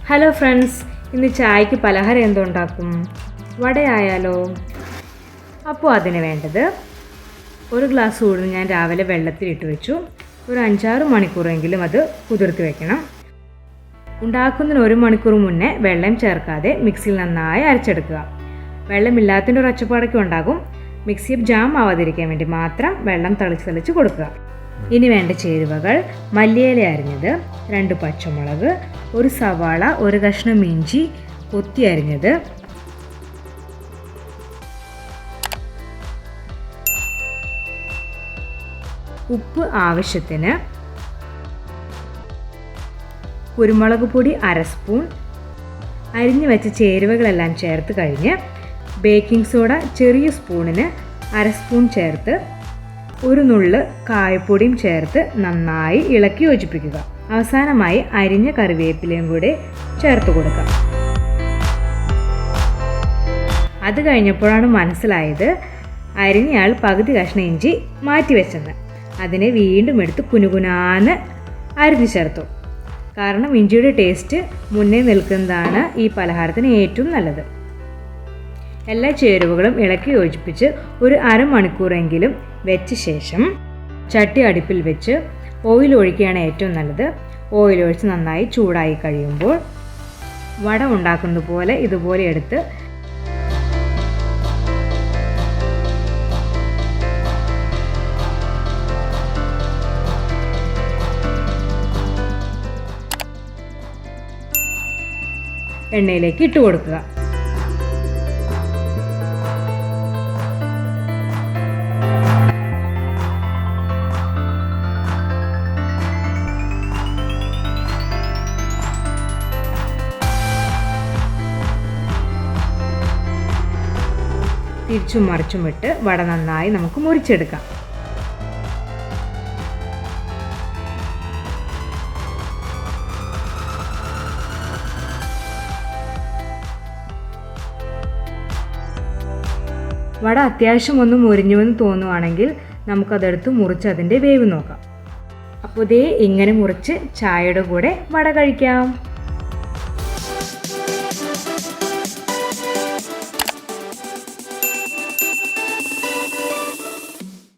Hello friends, ഇന്ന് ചായക്ക് പലഹാരം എന്തുണ്ടാക്കും? വടയായാലോ? അപ്പോൾ അതിന് വേണ്ടത്, ഒരു ഗ്ലാസ് ഉഴുന്ന് ഞാൻ രാവിലെ വെള്ളത്തിലിട്ട് വെച്ചു. ഒരു 5-6 മണിക്കൂറെങ്കിലും അത് കുതിർത്ത് വെക്കണം. ഉണ്ടാക്കുന്നതിന് 1 മണിക്കൂർ മുന്നേ വെള്ളം ചേർക്കാതെ മിക്സിയിൽ നന്നായി അരച്ചെടുക്കുക. വെള്ളമില്ലാത്തതിൻ്റെ ഒരു ഒച്ചപ്പാടൊക്കെ ഉണ്ടാകും. മിക്സി ജാം ആവാതിരിക്കാൻ വേണ്ടി മാത്രം വെള്ളം തളിച്ച് കൊടുക്കുക. ഇനി വേണ്ട ചേരുവകൾ: മല്ലിയില അരിഞ്ഞത്, 2 പച്ചമുളക്, 1 സവാള, 1 കഷ്ണം ഇഞ്ചി കൊത്തി അരിഞ്ഞത്, ഉപ്പ് ആവശ്യത്തിന്, കുരുമുളക് പൊടി 1/2 സ്പൂൺ. അരിഞ്ഞു വെച്ച ചേരുവകളെല്ലാം ചേർത്ത് കഴിഞ്ഞ് ബേക്കിംഗ് സോഡ ചെറിയ സ്പൂണിന് 1/2 സ്പൂൺ ചേർത്ത് 1 നുള്ള് കായപ്പൊടിയും ചേർത്ത് നന്നായി ഇളക്കി യോജിപ്പിക്കുക. അവസാനമായി അരിഞ്ഞ കറിവേപ്പിലയും കൂടി ചേർത്ത് കൊടുക്കാം. അത് കഴിഞ്ഞപ്പോഴാണ് മനസ്സിലായത് അരിഞ്ഞയാൾ പകുതി കഷ്ണം ഇഞ്ചി മാറ്റിവെച്ചെന്ന്. അതിനെ വീണ്ടും എടുത്ത് കുനുകുനാന്ന് അരിഞ്ഞു ചേർത്തു. കാരണം ഇഞ്ചിയുടെ ടേസ്റ്റ് മുന്നേ നിൽക്കുന്നതാണ് ഈ പലഹാരത്തിന് ഏറ്റവും നല്ലത്. എല്ലാ ചേരുവകളും ഇളക്കി യോജിപ്പിച്ച് ഒരു 1/2 മണിക്കൂറെങ്കിലും വെച്ച ശേഷം ചട്ടി അടുപ്പിൽ വെച്ച് ഓയിൽ ഒഴിക്കുകയാണ് ഏറ്റവും നല്ലത്. ഓയിൽ ഒഴിച്ച് നന്നായി ചൂടായി കഴിയുമ്പോൾ വട ഉണ്ടാക്കുന്നത് പോലെ ഇതുപോലെ എടുത്ത് എണ്ണയിലേക്ക് ഇട്ട് കൊടുക്കുക. തിരിച്ചും മറിച്ചും ഇട്ട് വട നന്നായി നമുക്ക് മുറിച്ചെടുക്കാം. വട അത്യാവശ്യം ഒന്ന് മുരിഞ്ഞുവെന്ന് തോന്നുവാണെങ്കിൽ നമുക്കതെടുത്ത് മുറിച്ച് അതിൻ്റെ വേവ് നോക്കാം. അപ്പോൾ ഇങ്ങനെ മുറിച്ച് ചായയുടെ കൂടെ വട കഴിക്കാം.